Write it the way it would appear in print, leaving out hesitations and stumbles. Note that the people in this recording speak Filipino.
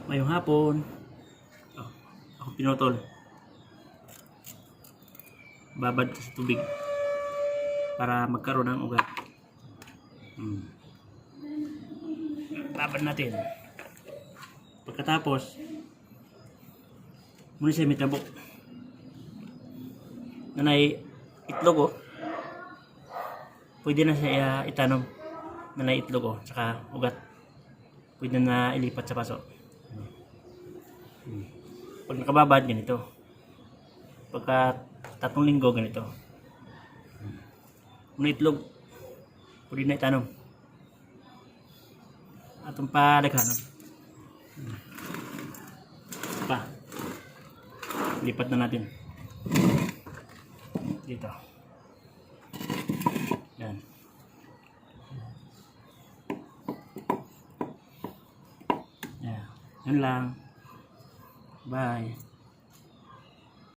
Mayong hapon. Oh, ako pinutol. Babad sa tubig para magkaroon ng ugat. Babad natin. Pagkatapos, muna siya may tabok. Nanay itlog oh. Pwede na siya itanong. Nanay itlog oh, saka ugat. Pwede na ilipat sa paso. Pag nakababad, ganito. Pagka 3 linggo, ganito. Muna itlog. Pwede na itanong. Atong palaghanon. Pa. Lipat na natin. Dito. Yan. Yan lang. Bye.